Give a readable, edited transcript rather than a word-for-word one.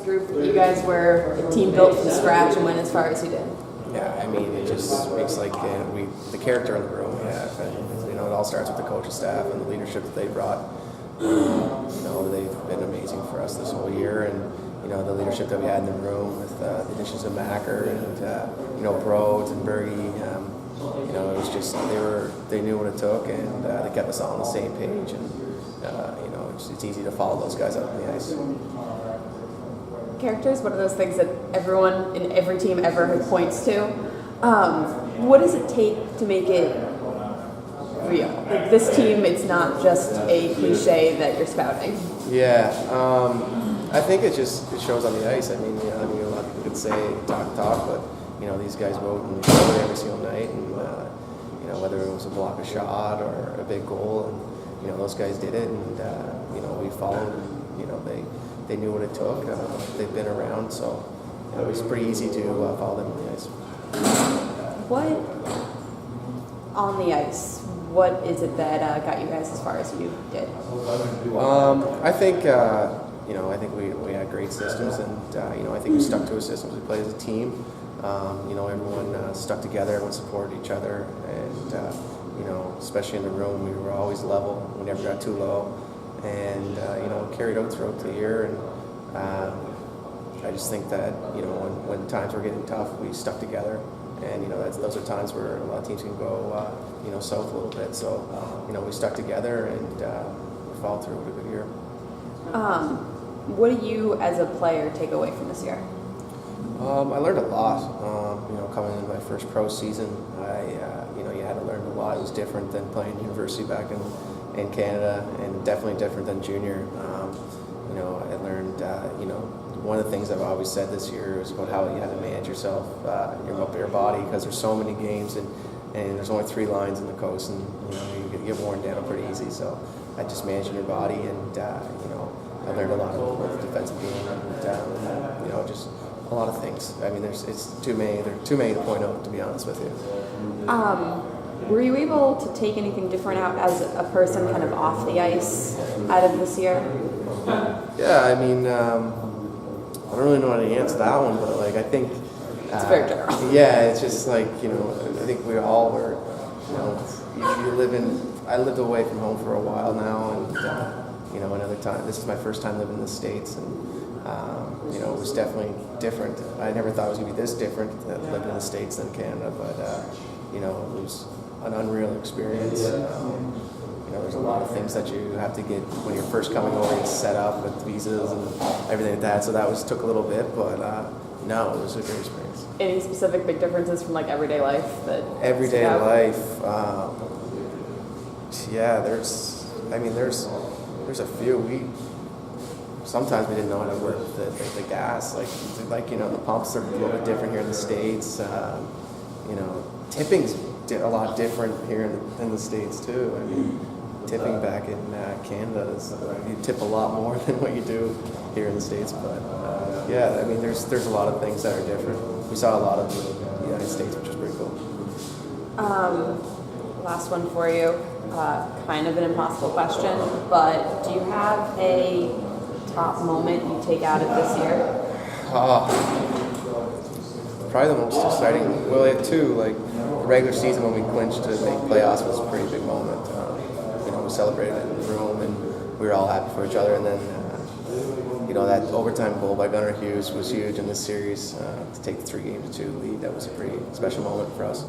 group that you guys were a team built from scratch and went as far as you did? Yeah, I mean, it just speaks like the character in the room. Yeah, and, it all starts with the coaching staff and the leadership that they brought. They've been amazing for us this whole year, and the leadership that we had in the room with the additions of Macker and Broads and Bergie. It was just they knew what it took, and they kept us all on the same page. And it's easy to follow those guys out on the ice. Character is one of those things that everyone in every team ever points to. What does it take to make it real? Like this team, it's not just a cliche that you're spouting. Yeah, I think it shows on the ice. I mean, a lot of people could say talk, but these guys go out and play every single night, and whether it was a block a shot or a big goal, and those guys did it, and we followed. They knew what it took. They've been around, so it was pretty easy to follow them on the ice. What on the ice? What is it that got you guys as far as you did? I think I think we had great systems, and I think we stuck to our systems. We played as a team. Everyone stuck together. Everyone supported each other, and especially in the room, we were always level. We never got too low, and carried out throughout the year. And I just think that when times were getting tough, we stuck together. And those are times where a lot of teams can go south a little bit. So we stuck together, and we followed through with a good year. What do you, as a player, take away from this year? I learned a lot. Coming into my first pro season, you had to learn a lot. It was different than playing university back in Canada, and definitely different than junior. I learned, one of the things I've always said this year is about how you have to manage yourself, your body, because there's so many games, and there's only 3 lines in the coast, and you get worn down pretty easy. So I just managing your body, and I learned a lot of the defensive game, and just a lot of things. I mean, there's too many to point out, to be honest with you. Were you able to take anything different out as a person kind of off the ice out of this year? Yeah, I mean, I don't really know how to answer that one, but I think it's very general. Yeah, it's just I think we all were. I lived away from home for a while now, and another time. This is my first time living in the States, and it was definitely different. I never thought it was going to be this different living in the States than Canada, but it was an unreal experience. There's a lot of things that you have to get when you're first coming over and set up with visas and everything like that. So that took a little bit, but no, it was a great experience. Any specific big differences from everyday life that? Everyday life, yeah. There's a few. Sometimes we didn't know how to work the gas. The pumps are a little bit different here in the States. Tipping's a lot different here in the States too. I mean, tipping back in Canada is you tip a lot more than what you do here in the States. But yeah, I mean, there's a lot of things that are different. We saw a lot of the United States, which was pretty cool. Last one for you. Kind of an impossible question, but do you have a top moment you take out of this year? Probably the most exciting. Well, we had 2. The regular season when we clinched to make playoffs was a pretty big moment. We celebrated it in the room, and we were all happy for each other. And then, that overtime goal by Gunnar Hughes was huge in this series to take the 3-2 lead. That was a pretty special moment for us.